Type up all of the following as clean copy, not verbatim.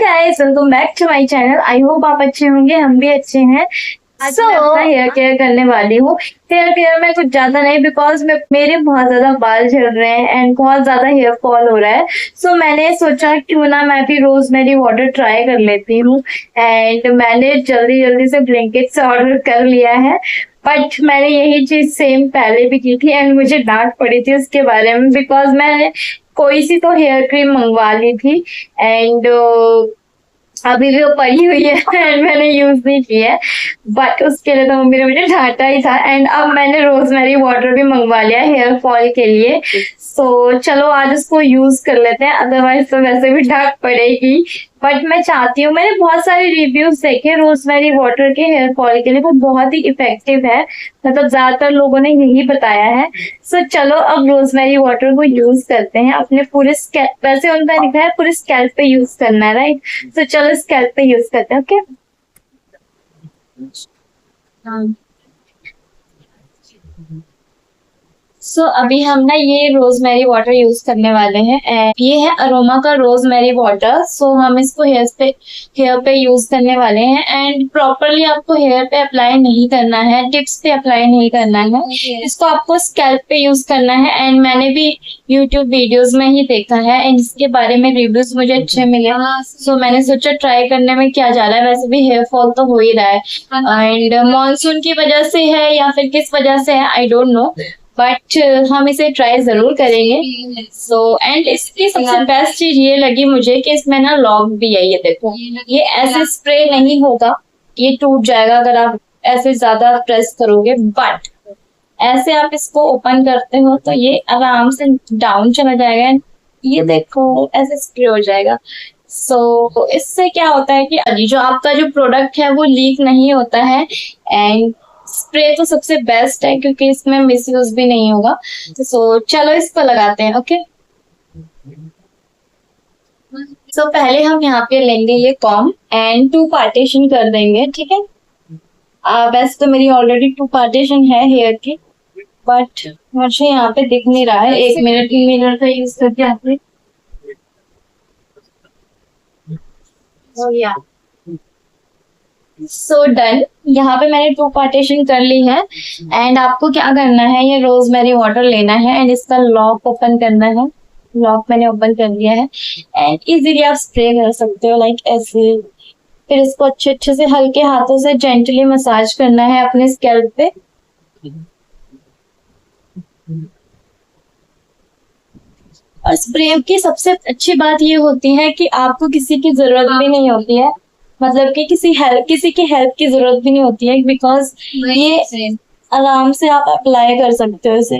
Guys, welcome back to my channel. I hope आप अच्छे होंगे, हम भी अच्छे हैं। आज मैं अपना हेयर केयर करने वाली हूँ। हेयर केयर में कुछ ज्यादा नहीं, बिकॉज मेरे बहुत ज्यादा बाल झड़ रहे हैं एंड बहुत ज्यादा हेयर फॉल हो रहा है। सो मैंने सोचा क्यों ना मैं भी रोजमेरी वाटर ट्राई कर लेती हूँ। एंड मैंने जल्दी जल्दी से ब्लिंकिट से ऑर्डर कर लिया है। बट मैंने यही चीज सेम पहले भी की थी एंड मुझे डांट पड़ी थी उसके बारे में, बिकॉज मैंने कोई सी तो हेयर क्रीम मंगवा ली थी एंड अभी भी वो पड़ी हुई है एंड मैंने यूज नहीं की है। बट उसके लिए तो मम्मी ने मुझे डांटा ही था। एंड अब मैंने रोजमेरी वाटर भी मंगवा लिया हेयर फॉल के लिए। सो चलो आज उसको यूज कर लेते हैं, अदरवाइज तो वैसे भी डांट पड़ेगी। बट मैं चाहती हूँ, मैंने बहुत सारे रिव्यूज देखे रोजमेरी वाटर के हेयर फॉल के लिए, वो बहुत ही इफेक्टिव है। मतलब ज्यादातर लोगों ने यही बताया है। सो चलो अब रोजमेरी वाटर को यूज करते हैं अपने पूरे स्कैल्प। वैसे उनका लिखा है पूरे स्कैल्प पे यूज करना है, राइट? सो चलो स्कैल्प पे यूज करते हैं। ओके, सो अभी हम ना ये रोजमेरी वाटर यूज करने वाले हैं एंड ये है अरोमा का रोजमेरी वाटर। सो हम इसको हेयर पे यूज करने वाले हैं एंड प्रॉपरली आपको हेयर पे अप्लाई नहीं करना है, टिप्स पे अप्लाई नहीं करना है। इसको आपको स्कैल्प पे यूज करना है एंड मैंने भी यूट्यूब वीडियोस में ही देखा है एंड इसके बारे में रिव्यूज मुझे अच्छे मिले। सो मैंने सोचा ट्राई करने में क्या जा रहा है, वैसे भी हेयर फॉल तो हो ही रहा है एंड मॉनसून की वजह से है या फिर किस वजह से है आई डोंट नो, बट हम इसे ट्राई जरूर करेंगे। सो एंड इसकी सबसे बेस्ट चीज ये लगी मुझे कि इसमें ना लॉक भी है। ये देखो, ये ऐसे स्प्रे नहीं होगा, ये टूट जाएगा अगर आप ऐसे ज्यादा प्रेस करोगे। बट ऐसे आप इसको ओपन करते हो तो ये आराम से डाउन चला जाएगा। ये देखो ऐसे स्प्रे हो जाएगा। सो इससे क्या होता है कि जो आपका जो प्रोडक्ट है वो लीक नहीं होता है एंड स्प्रे तो सबसे बेस्ट है क्योंकि इसमें मिसयूज भी नहीं होगा। सो चलो इसको लगाते हैं। ओके, सो पहले हम यहाँ पे लेंगे ये कॉम्ब एंड 2 पार्टीशन कर देंगे, ठीक है? वैसे तो मेरी ऑलरेडी 2 पार्टीशन है हेयर की, बट मुझे यहाँ पे दिख नहीं रहा है। 1 मिनट का यूज करके आपने सो डन। यहाँ पे मैंने 2 पार्टीशन कर ली है एंड आपको क्या करना है, ये रोजमेरी वाटर लेना है एंड इसका लॉक ओपन करना है। लॉक मैंने ओपन कर लिया है एंड इजीली आप स्प्रे कर सकते हो, लाइक ऐसे। फिर इसको अच्छे अच्छे से हल्के हाथों से जेंटली मसाज करना है अपने स्कैल्प पे। और स्प्रे की सबसे अच्छी बात ये होती है कि आपको किसी की जरूरत भी नहीं होती है, मतलब कि किसी की हेल्प की जरूरत भी नहीं होती है, बिकॉज ये आराम से आप अप्लाई कर सकते हो इसे।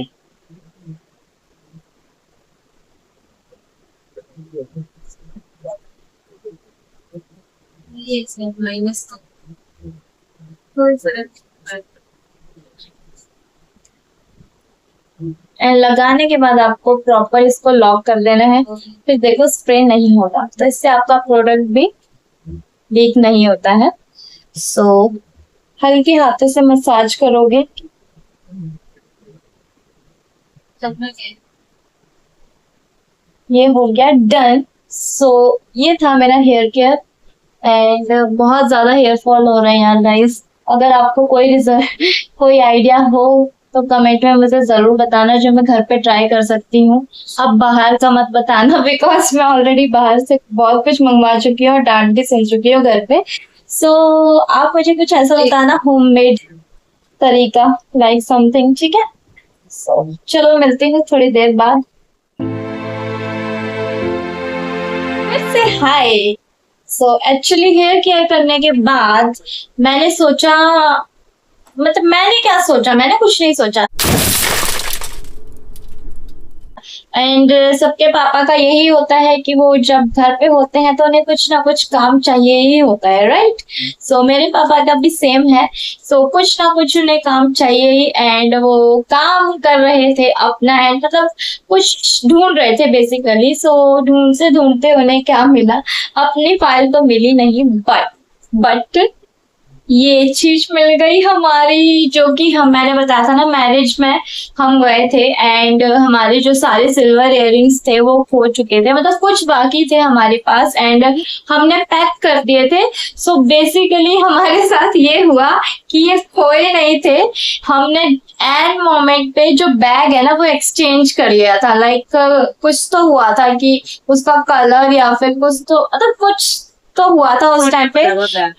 एंड लगाने के बाद आपको प्रॉपर इसको लॉक कर देना है। फिर देखो स्प्रे नहीं होता, तो इससे आपका प्रोडक्ट भी लीक नहीं होता है। सो हल्के हाथों से मसाज करोगे। ये हो गया डन। सो ये था मेरा हेयर केयर एंड बहुत ज्यादा हेयर फॉल हो रहा है यार गाइस। अगर आपको कोई आइडिया हो तो कमेंट में मुझे जरूर बताना, जो मैं घर पे ट्राई कर सकती हूँ। अब बाहर का मत बताना, बिकॉज मैं ऑलरेडी बाहर से बहुत कुछ मंगवा चुकी हूँ और डांट भी सुन चुकी हूँ घर पे। सो आप मुझे कुछ ऐसा बताना होममेड तरीका, लाइक समथिंग, ठीक है? सो चलो मिलती हूँ थोड़ी देर बाद। फिर से हाय। सो एक्चुअली हेयर केयर करने के बाद मैंने सोचा, मतलब मैंने क्या सोचा, मैंने कुछ नहीं सोचा। एंड सबके पापा का यही होता है कि वो जब घर पे होते हैं तो उन्हें कुछ ना कुछ काम चाहिए ही होता है, राइट? सो मेरे पापा का भी सेम है। सो कुछ ना कुछ उन्हें काम चाहिए ही एंड वो काम कर रहे थे अपना एंड मतलब कुछ ढूंढ रहे थे बेसिकली। सो ढूंढते उन्हें क्या मिला, अपनी फाइल तो मिली नहीं, बट ये चीज मिल गई हमारी, जो कि मैंने बताया था ना, मैरिज में हम गए थे एंड हमारे जो सारे सिल्वर इयररिंग्स थे वो खो चुके थे, मतलब कुछ बाकी थे हमारे पास एंड हमने पैक कर दिए थे। सो बेसिकली हमारे साथ ये हुआ कि ये खोए नहीं थे, हमने एंड मोमेंट पे जो बैग है ना वो एक्सचेंज कर लिया था। लाइक कुछ तो हुआ था कि उसका कलर या फिर कुछ तो मतलब कुछ तो हुआ था उस टाइम पे,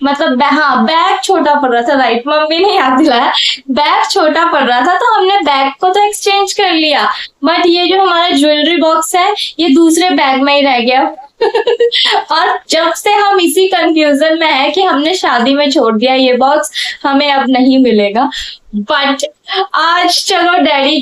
मतलब हाँ बैग छोटा पड़ रहा था, राइट, मम्मी ने याद दिलाया, बैग छोटा पड़ रहा था तो हमने बैग को तो एक्सचेंज कर लिया, बट ये जो हमारा ज्वेलरी बॉक्स है ये दूसरे बैग में ही रह गया। और जब से हम इसी कंफ्यूजन में है कि हमने शादी में छोड़ दिया ये बॉक्स, हमें अब नहीं मिलेगा। बट आज चलो डैडी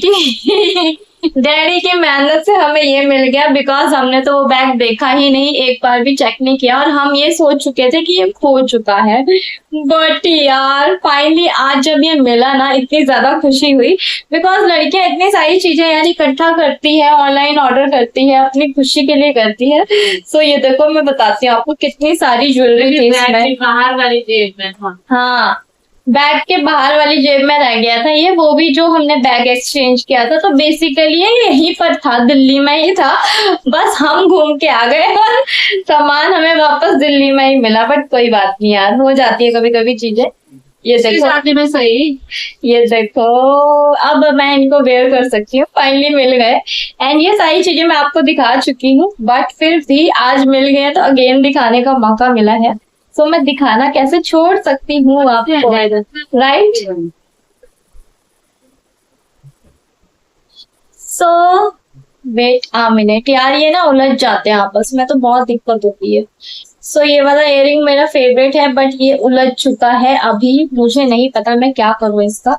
की मेहनत से हमें ये मिल गया, बिकॉज हमने तो वो बैग देखा ही नहीं, एक बार भी चेक नहीं किया और हम ये सोच चुके थे कि ये खो चुका है। बट यार फाइनली आज जब ये मिला ना इतनी ज्यादा खुशी हुई, बिकॉज लड़कियां इतनी सारी चीजें यार इकट्ठा करती है, ऑनलाइन ऑर्डर करती है, अपनी खुशी के लिए करती है। सो ये देखो मैं बताती हूँ आपको कितनी सारी ज्वेलरी थी इसमें। बाहर वाली जेब में था। हाँ, बैग के बाहर वाली जेब में रह गया था ये, वो भी जो हमने बैग एक्सचेंज किया था। तो बेसिकली ये यहीं पर था, दिल्ली में ही था, बस हम घूम के आ गए और सामान हमें वापस दिल्ली में ही मिला। बट कोई बात नहीं यार, हो जाती है कभी कभी चीजें। ये देखो शादी में सही, ये देखो अब मैं इनको वेयर कर सकती हूँ, फाइनली मिल गए। एंड ये सारी चीजें मैं आपको दिखा चुकी हूँ, बट फिर भी आज मिल गए तो अगेन दिखाने का मौका मिला है, तो मैं दिखाना कैसे छोड़ सकती हूँ आपको, right. So wait a minute यार, ये ना उलझ जाते हैं आपस में तो बहुत दिक्कत होती है। सो ये वाला इयररिंग मेरा फेवरेट है, बट ये उलझ चुका है अभी, मुझे नहीं पता मैं क्या करूँ इसका।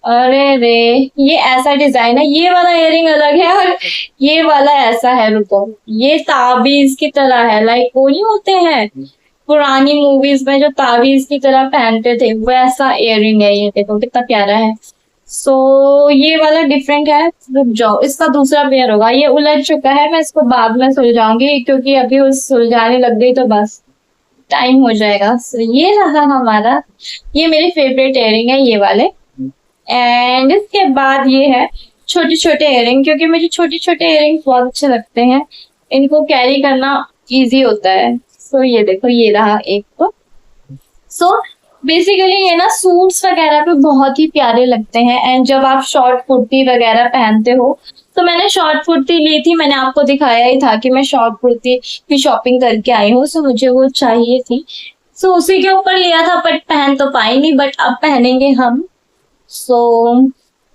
अरे रे, ये ऐसा डिजाइन है, ये वाला इयररिंग अलग है और ये वाला ऐसा है, रुको, ये ताबीज की तरह है, लाइक वो नहीं होते हैं पुरानी मूवीज में जो ताबीज की तरह पहनते थे, वैसा इयररिंग है ये, देखो कितना प्यारा है। सो ये वाला डिफरेंट है, रुक जाओ इसका दूसरा पेयर होगा। ये उलझ चुका है, मैं इसको बाद में सुलझाऊंगी क्योंकि अभी उस सुलझाने लग गई तो बस टाइम हो जाएगा। सो ये रहा हमारा, ये मेरे फेवरेट इयररिंग है ये वाले। एंड इसके बाद ये है छोटे छोटे इयररिंग, क्योंकि मुझे छोटे छोटे इयररिंग बहुत अच्छे लगते हैं, इनको कैरी करना इजी होता है। सो ये देखो ये रहा एक तो। सो बेसिकली ये ना सूट्स वगैरह पे बहुत ही प्यारे लगते हैं, एंड जब आप शॉर्ट कुर्ती वगैरह पहनते हो, तो मैंने शॉर्ट कुर्ती ली थी, मैंने आपको दिखाया ही था कि मैं शॉर्ट कुर्ती की शॉपिंग करके आई हूँ, सो मुझे वो चाहिए थी, सो उसी के ऊपर लिया था, बट पहन तो पाई नहीं, बट अब पहनेंगे हम। सो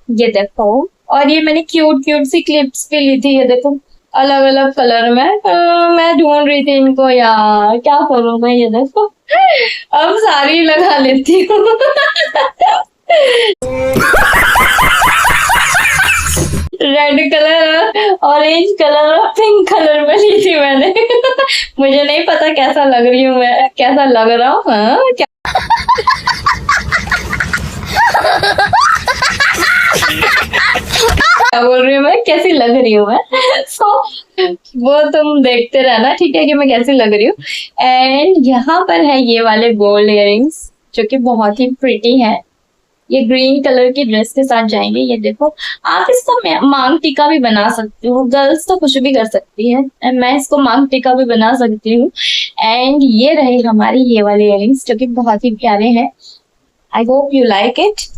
ये देखो, और ये मैंने क्यूट क्यूट सी क्लिप्स भी ली थी, ये देखो अलग अलग कलर में। मैं ढूंढ रही थी इनको यार, क्या करूं मैं, ये देखो अब सारी लगा लेती हूँ। रेड कलर, ऑरेंज कलर और पिंक कलर में ली थी मैंने। मुझे नहीं पता कैसा लग रही हूँ मैं, कैसा लग रहा हूँ, हाँ क्या क्या बोल रही हूँ मैं, कैसी लग रही हूँ मैं। सो वो तुम देखते रहना, ठीक है, कि मैं कैसी लग रही हूँ। एंड यहाँ पर है ये वाले गोल्ड इयररिंग्स जो कि बहुत ही प्रिटी है, ये ग्रीन कलर की ड्रेस के साथ जाएंगे। ये देखो, आप इसको मांग टीका भी बना सकते हो, गर्ल्स तो कुछ भी कर सकती है, मैं इसको मांग टीका भी बना सकती हूँ। एंड ये रहे हमारी ये वाले इयररिंग्स जो कि बहुत ही प्यारे हैं, I hope you like it.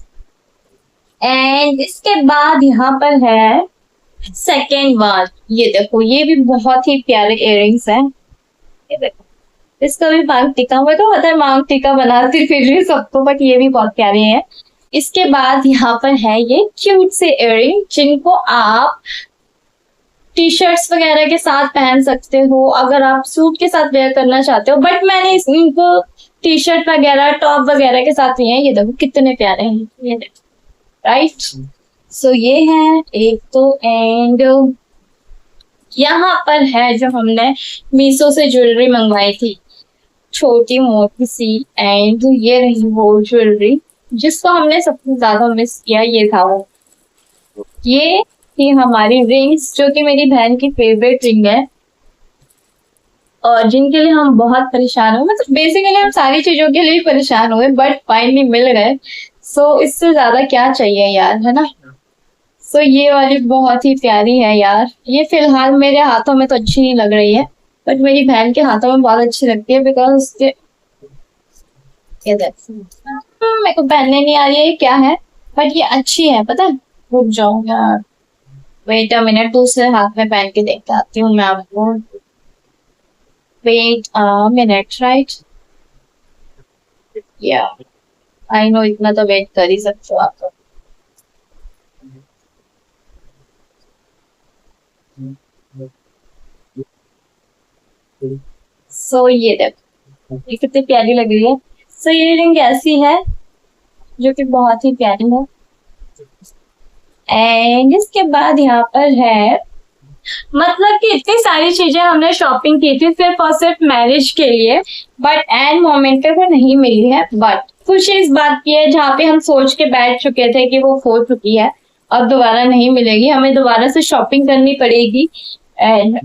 And इसके बाद यहाँ पर है सेकेंड वन, ये देखो ये भी बहुत ही प्यारे इयररिंग्स हैं, ये देखो इसका भी मांग टीका, मैं तो पता है मांग टीका बनाती फिर रही सबको, बट ये भी बहुत प्यारे हैं। इसके बाद यहाँ पर है ये क्यूट से इयररिंग, जिनको आप टी शर्ट्स वगैरह के साथ पहन सकते हो, अगर आप सूट के साथ वेयर करना चाहते हो, बट मैंने इनको टी शर्ट वगैरह टॉप वगैरह के साथ लिए हैं। ये देखो कितने प्यारे हैं, ये देखो, राइट। सो ये है एक तो। एंड यहाँ पर है जो हमने मीशो से ज्वेलरी मंगवाई थी, छोटी मोटी सी, एंड ये रही वो ज्वेलरी जिसको हमने सबसे ज्यादा मिस किया, ये था वो, ये थी हमारी रिंग्स जो कि मेरी बहन की फेवरेट रिंग है, और जिनके लिए हम बहुत परेशान हुए, मतलब बेसिकली हम सारी चीजों के लिए परेशान हुए बट फाइनली मिल गए। सो इससे ज्यादा क्या चाहिए यार, है ना। सो ये वाली बहुत ही प्यारी है यार। ये फिलहाल मेरे हाथों में तो अच्छी नहीं लग रही है बट मेरी बहन के हाथों में बहुत अच्छी लगती है बिकॉज उसके मेरे को पहनने नहीं आ रही है ये क्या है, बट ये अच्छी है पता है। रुक जाओ यार, वेट अ मिनट, दूसरे हाथ में पहन के देखते आती हूँ मैं आपको। वेट अ मिनट, राइट, या आई नो, इतना तो वेट कर ही सकते हो आप तो। सो ये देखो, ये कितनी प्यारी लग रही है। सो ये रिंग ऐसी है जो कि बहुत ही प्यारी है। एंड इसके बाद यहाँ पर है, मतलब कि इतनी सारी चीजें हमने शॉपिंग की थी सिर्फ और सिर्फ मैरिज के लिए, बट एंड मोमेंट पे वो नहीं मिली है। बट खुशी इस बात की है जहाँ पे हम सोच के बैठ चुके थे कि वो खो चुकी है, अब दोबारा नहीं मिलेगी, हमें दोबारा से शॉपिंग करनी पड़ेगी। एंड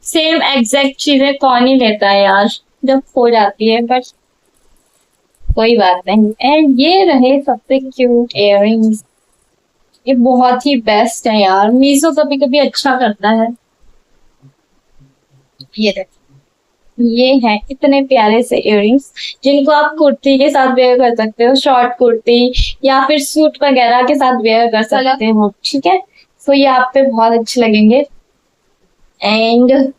सेम एग्जैक्ट चीजें कौन ही लेता है यार जब खो जाती है, बट कोई बात नहीं। एंड ये रहे सबसे क्यूट इयररिंग्स, ये बहुत ही बेस्ट है यार, मीशो कभी कभी अच्छा करता है। ये देखो, ये है इतने प्यारे से इयररिंग्स जिनको आप कुर्ती के साथ वेयर कर सकते हो, शॉर्ट कुर्ती या फिर सूट वगैरह के साथ वेयर कर सकते हो, ठीक है। सो ये आप पे बहुत अच्छे लगेंगे। एंड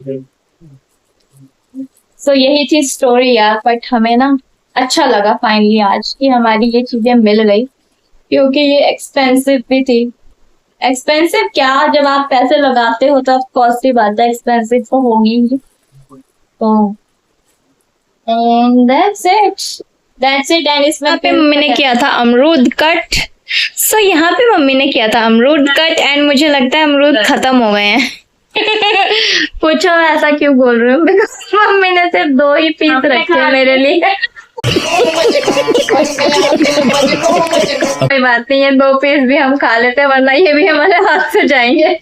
सो यही थी स्टोरी यार, बट हमें ना अच्छा लगा फाइनली आज कि हमारी ये चीजें मिल गई, क्योंकि ये एक्सपेंसिव भी थी। एक्सपेंसिव क्या, जब आप पैसे लगाते हो तो कॉस्टली बात है, एक्सपेंसिव तो होगी ही। तो एंड दैट्स इट। एंड इसमें पे मम्मी ने किया था अमरूद कट। सो यहाँ पे मम्मी ने किया था अमरूद कट एंड मुझे लगता है अमरूद खत्म हो गए हैं। पूछो ऐसा क्यों बोल रही हूँ, बिकॉज मम्मी ने सिर्फ 2 ही पीस रखे हैं मेरे लिए। कोई बात नहीं है, 2 पीस भी हम खा लेते हैं वरना ये भी हमारे हाथ से जाएंगे।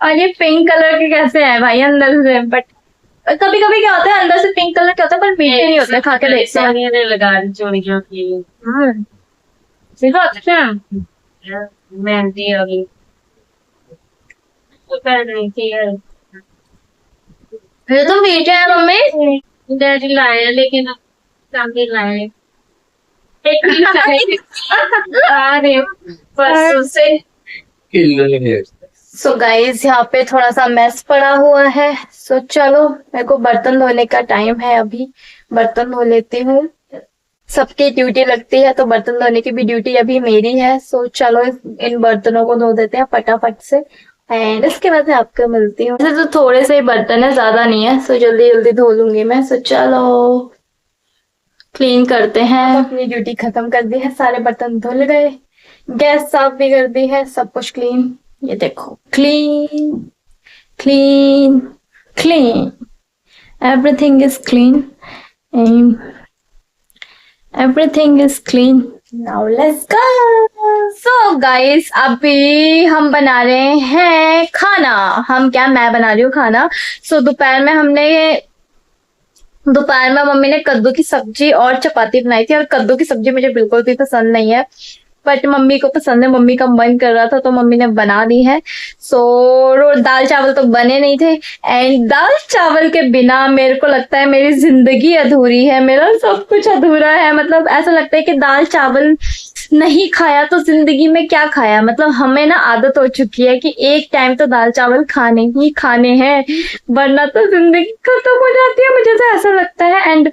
और ये पिंक कलर के कैसे है भाई अंदर से, बट कभी कभी क्या होता है अंदर से पिंक कलर क्या होता है पर मीठे नहीं होते, खा के देखते हैं। लगा दी चोरियों की देखो अच्छा मेहंदी अभी तो पहन रही थी यार। ये तो मीठे है मम्मी। डैडी लाए हैं, लेकिन सामने लाए हैं। एक आ रहे परसों से। सो गाइस यहाँ पे थोड़ा सा मेस पड़ा हुआ है। सो चलो मेरे को बर्तन धोने का टाइम है, अभी बर्तन धो लेती हूँ। सबकी ड्यूटी लगती है तो बर्तन धोने की भी ड्यूटी अभी मेरी है। सो चलो इन बर्तनों को धो देते हैं फटाफट से एंड इसके बाद मैं आपको मिलती हूँ। वैसे तो थोड़े से ही बर्तन है, ज्यादा नहीं है, सो जल्दी जल्दी धो लूंगी मैं। सो चलो क्लीन करते हैं। अपनी ड्यूटी खत्म कर दी है, सारे बर्तन धुल गए, गैस साफ भी कर दी है, सब कुछ क्लीन। ये देखो clean clean clean, everything is clean and everything is clean. Now let's go. So guys अभी हम बना रहे हैं खाना। मैं बना रही हूँ खाना। सो दोपहर में मम्मी ने कद्दू की सब्जी और चपाती बनाई थी, और कद्दू की सब्जी मुझे बिल्कुल भी पसंद नहीं है बट मम्मी को पसंद है, मम्मी का मन कर रहा था तो मम्मी ने बना दी है। सो दाल चावल तो बने नहीं थे एंड दाल चावल के बिना मेरे को लगता है मेरी जिंदगी अधूरी है, मेरा सब कुछ अधूरा है। मतलब ऐसा लगता है कि दाल चावल नहीं खाया तो जिंदगी में क्या खाया। मतलब हमें ना आदत हो चुकी है कि एक टाइम तो दाल चावल खाने ही खाने हैं वरना तो जिंदगी खत्म हो जाती है, मुझे तो ऐसा लगता है। एंड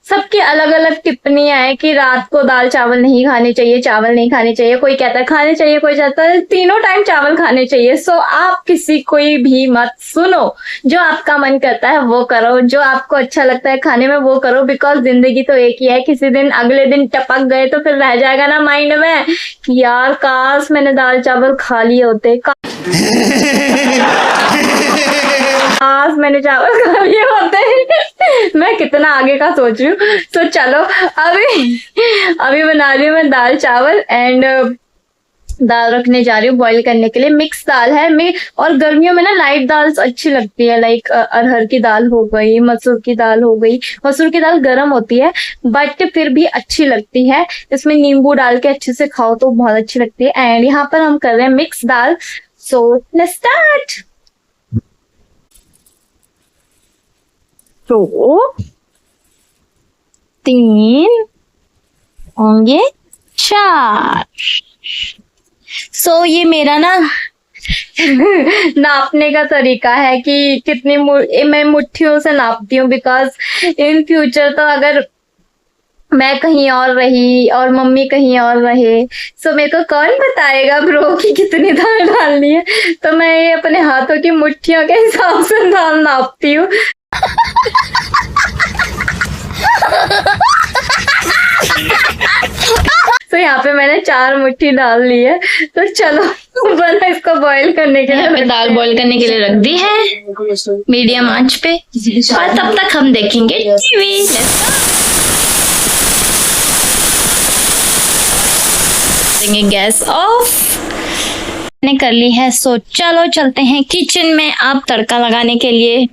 सबकी अलग अलग टिप्पणियां है कि रात को दाल चावल नहीं खाने चाहिए, चावल नहीं खाने चाहिए, कोई कहता है खाने चाहिए, कोई कहता है तीनों टाइम चावल खाने चाहिए। सो आप किसी कोई भी मत सुनो, जो आपका मन करता है वो करो, जो आपको अच्छा लगता है खाने में वो करो, बिकॉज जिंदगी तो एक ही है। किसी दिन अगले दिन टपक गए तो फिर रह जाएगा ना माइंड में कि यार काश मैंने दाल चावल खा लिए होते, काश मैंने चावल खा लिए होते। मैं कितना आगे का सोच रही हूँ। तो चलो अभी बना रही हूँ मैं दाल चावल एंड दाल रखने जा रही हूँ बॉईल करने के लिए। मिक्स दाल है मैं, और गर्मियों में ना लाइट दाल अच्छी लगती है, लाइक अरहर की दाल हो गई, मसूर की दाल हो गई। मसूर की दाल गर्म होती है बट फिर भी अच्छी लगती है, इसमें नींबू डाल के अच्छे से खाओ तो बहुत अच्छी लगती है। एंड यहाँ पर हम कर रहे हैं mix dal, so let's start. तो 3 होंगे 4। सो ये मेरा ना नापने का तरीका है कि कितनी मैं मुट्ठियों से नापती हूँ, बिकॉज इन फ्यूचर तो अगर मैं कहीं और रही और मम्मी कहीं और रहे, सो मेरे को कौन बताएगा ब्रो कि कितनी दाल डालनी है। तो मैं ये अपने हाथों की मुट्ठियों के हिसाब से दाल नापती हूँ। तो यहाँ पे मैंने 4 मुट्ठी डाल ली है। तो चलो बना इसको बॉईल करने के लिए। मैं दाल बॉईल करने के लिए रख दी है मीडियम आंच पे, और तब तक हम देखेंगे टीवी। देंगे गैस ऑफ, मैंने कर ली है। सो चलो चलते हैं किचन में आप तड़का लगाने के लिए।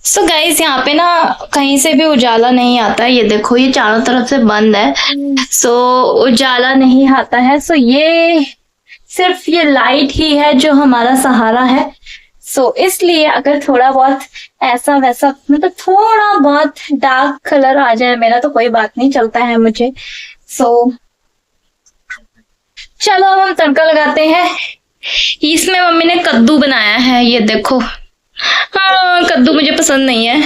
सो गाइस यहाँ पे ना कहीं से भी उजाला नहीं आता है, ये देखो ये चारों तरफ से बंद है, सो उजाला नहीं आता है। सो ये सिर्फ ये लाइट ही है जो हमारा सहारा है। सो इसलिए अगर थोड़ा बहुत ऐसा वैसा मतलब थोड़ा बहुत डार्क कलर आ जाए मेरा तो कोई बात नहीं, चलता है मुझे। सो चलो अब हम तड़का लगाते हैं। इसमें मम्मी ने कद्दू बनाया है, ये देखो। हाँ, कद्दू मुझे पसंद नहीं है।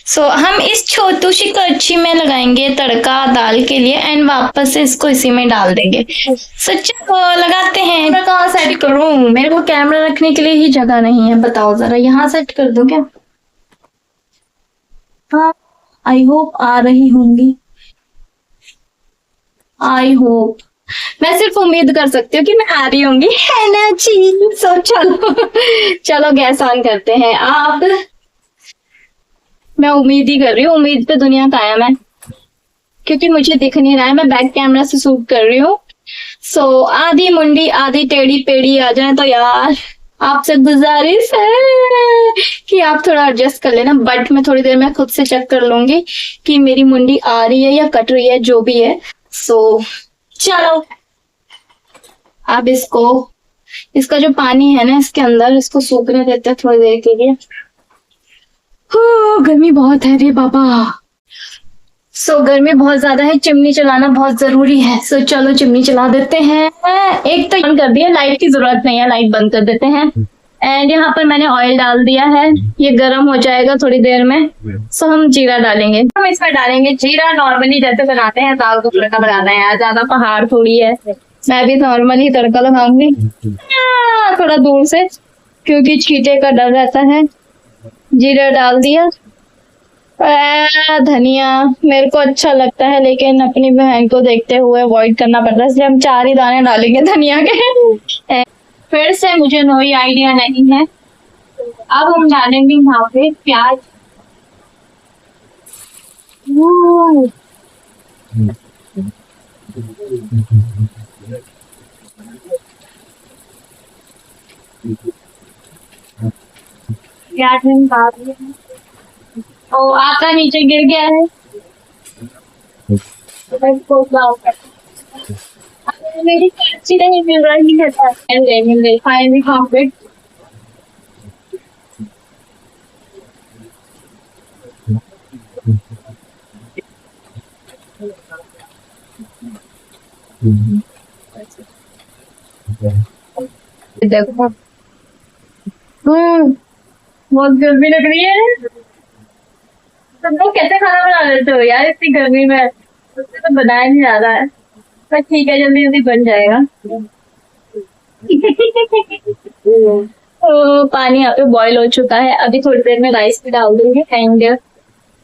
सो हम इस छोटू सी कड़छी में लगाएंगे तड़का दाल के लिए, एंड वापस से इसको इसी में डाल देंगे। सो चलो लगाते हैं। मैं कहाँ सेट करूँ, मेरे को कैमरा रखने के लिए ही जगह नहीं है, बताओ जरा यहाँ सेट कर दूं क्या? हाँ, आई होप आ रही होंगी, आई होप। मैं सिर्फ उम्मीद कर सकती हूँ कि मैं आ रही होंगी, है ना जी। सो चलो चलो गैस ऑन करते हैं। आप, मैं उम्मीद ही कर रही हूँ, उम्मीद पे दुनिया कायम है, क्योंकि मुझे दिख नहीं रहा है, मैं बैक कैमरा से शूट कर रही हूँ। सो आधी मुंडी आधी टेढ़ी पेढ़ी आ जाए तो यार आपसे गुजारिश है कि आप थोड़ा एडजस्ट कर लेना। बट मैं थोड़ी देर में खुद से चेक कर लूंगी कि मेरी मुंडी आ रही है या कट रही है, जो भी है। सो चलो अब इसका जो पानी है ना इसके अंदर, इसको सूखने देते हैं थोड़ी देर के लिए। गर्मी बहुत है रे बाबा। सो गर्मी बहुत ज्यादा है, चिमनी चलाना बहुत जरूरी है। सो चलो चिमनी चला देते हैं। एक तो बंद कर दिया, लाइट की जरूरत नहीं है, लाइट बंद कर देते हैं। एंड यहाँ पर मैंने ऑयल डाल दिया है, ये गर्म हो जाएगा थोड़ी देर में। सो हम जीरा डालेंगे, हम इसमें डालेंगे जीरा। नॉर्मली जैसे बनाते हैं दाल को तड़का बनाना है, ज्यादा पहाड़ थोड़ी है, मैं भी नॉर्मली तड़का लगाऊंगी थोड़ा दूर से, क्योंकि छींटे का डर रहता है। जीरा डाल दिया, धनिया मेरे को अच्छा लगता है लेकिन अपनी बहन को देखते हुए अवॉइड करना पड़ता है, इसलिए हम 4 ही दाने डालेंगे धनिया के। फिर से मुझे कोई आइडिया नहीं है। अब हम डालेंगे यहाँ पे प्याज। प्याज में डाल दिया। ओ आटा नीचे गिर गया है, मेरी कच्ची नहीं मिल रही है। Finally complete. देखो बहुत गर्मी लग रही है। तुम लोग कैसे खाना बना लेते हो यार इतनी गर्मी में? मुझसे तो बनाया नहीं जा रहा है, पर ठीक है जल्दी जल्दी बन जाएगा। तो पानी यहाँ पे बॉईल हो चुका है, अभी थोड़ी देर में राइस भी डाल दूंगी एंड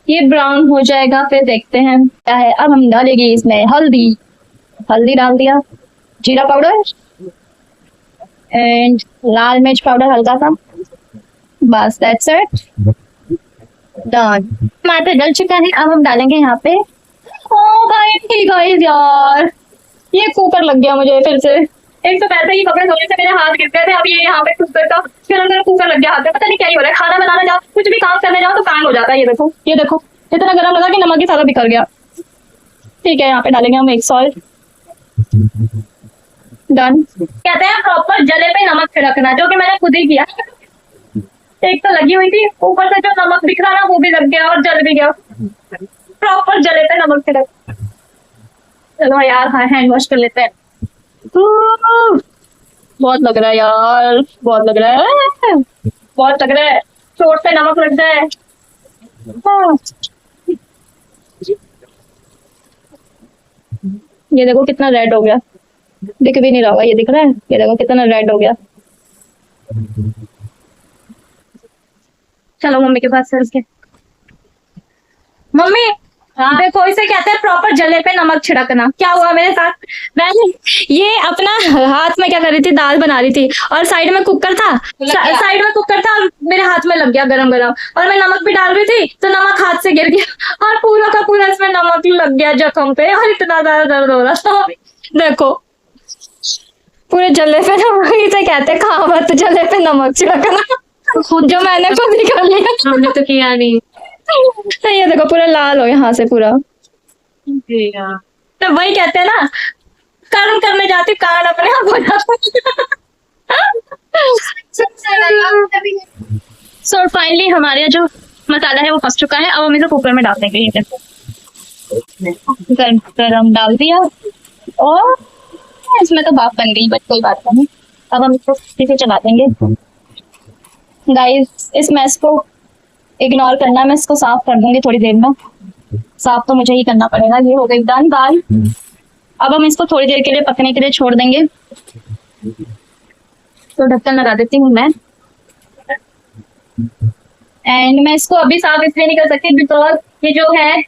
ये ब्राउन हो जाएगा, फिर देखते हैं क्या है। अब हम डालेंगे इसमें हल्दी, हल्दी डाल दिया, जीरा पाउडर एंड लाल मिर्च पाउडर हल्का सा, बस दैट्स इट, डन। टमाटर डल चुका है, अब हम डालेंगे यहाँ पे। ओ गाइस यार ये कुकर लग गया मुझे फिर से। एक तो पैसे ही कपड़े धोने से मेरे हाथ गिर गए थे, अब ये यहाँ पे कुकर का गरम गरम कुकर लग गया हाथ में। पता नहीं क्या ही हो रहा है, खाना बनाना जाओ, कुछ भी काम करने जाओ तो कांड हो जाता है। ये देखो इतना गरम लगा कि नमक ही सारा बिखर गया। ठीक है, यहाँ पे डालेंगे हम 1 सॉल्ट। डन। कहते हैं प्रॉपर जले पे नमक छिड़कना, जो कि मैंने खुद ही किया। एक तो लगी हुई थी, ऊपर से जो नमक बिखरा ना वो भी लग गया और जल भी गया। प्रॉपर जले पे नमक छिड़क। चलो यार, हाँ हैंड वॉश कर लेते हैं। बहुत लग रहा है यार, बहुत लग रहा है, बहुत लग रहा है। चोट पे नमक लग जाए। हाँ। ये देखो कितना रेड हो गया, दिख भी नहीं रहा होगा, ये दिख रहा है, ये देखो कितना रेड हो गया। चलो मम्मी के पास चल के। मम्मी देखो, इसे कहते हैं प्रॉपर जले पे नमक छिड़कना। क्या हुआ मेरे साथ, मैंने ये अपना हाथ में क्या कर रही थी, दाल बना रही थी और साइड में कुकर था, साइड में कुकर था और मेरे हाथ में लग गया गरम गरम, और मैं नमक भी डाल रही थी तो नमक हाथ से गिर गया और पूरा का पूरा इसमें नमक लग गया जख्म पे और इतना ज्यादा दर्द हो रहा था। देखो पूरे जले पे नमक, इसे कहते हैं कहावत, जले पे नमक छिड़कना, जो मैंने खुद ही कर लिया। हमने तो किया नहीं। तो ये देखो पूरा लाल हो यहाँ से पूरा। तो वही कहते हैं ना, कर्म करने जाती कारण अपने आप हो जाता। सो फाइनली हमारे जो मसाला है वो पक चुका है। अब हम इसे कुकर में डाल देंगे। ये देखो गरम डाल दिया और इसमें तो भाप बन गई, बट कोई बात नहीं। अब हम इसको फिर चला देंगे। गाइस इस मैस को इग्नोर करना, मैं इसको साफ कर दूंगी थोड़ी देर में। साफ तो मुझे ही करना पड़ेगा। ये हो गई डन दाल। अब हम इसको थोड़ी देर के लिए पकने के लिए छोड़ देंगे। तो ढक्कन लगा देती हूँ मैं। एंड मैं इसको अभी साफ इसलिए नहीं कर सकती बिकॉज ये जो है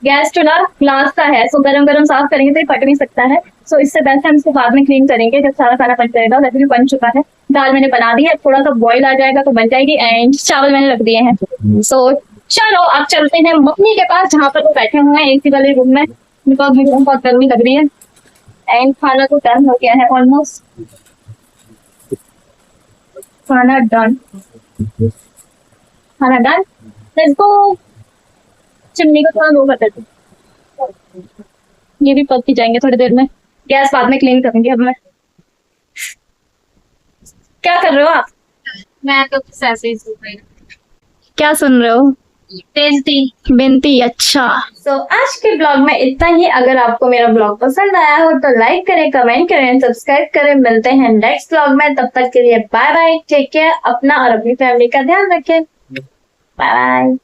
गैस चूल्हा ग्लास का है, सो गरम गरम साफ करेंगे तो ये फट नहीं सकता है। सो इससे बेस्ट हम इसको बाद में क्लीन करेंगे जब सारा खाना बन जाएगा। वैसे भी बन चुका है, दाल मैंने बना दी है, थोड़ा सा बॉईल आ जाएगा तो बन जाएगी। एंड चावल मैंने रख दिए हैं। सो चलो अब चलते हैं मम्मी के पास, जहाँ पर वो बैठे हुए हैं एसी वाले रूम में, बिकॉज मुझे बहुत गर्मी लग रही है। एंड खाना तो डन हो गया है ऑलमोस्ट, खाना डन, खाना डन। Let's go. चिमनी को थोड़ा लो कर देते, ये भी पक ही जाएंगे थोड़ी देर में। गैस बाद में क्लीन करूंगी अब मैं। क्या कर रहे हो आप? मैं तो बस ऐसे ही सुन रही हूँ। क्या सुन रहे हो? बेनती। अच्छा तो आज के ब्लॉग में इतना ही। अगर आपको मेरा ब्लॉग पसंद आया हो तो लाइक करें, कमेंट करें, सब्सक्राइब करें। मिलते हैं नेक्स्ट ब्लॉग में, तब तक के लिए बाय बाय, टेक केयर, अपना और अपनी फैमिली का ध्यान रखें। Bye bye.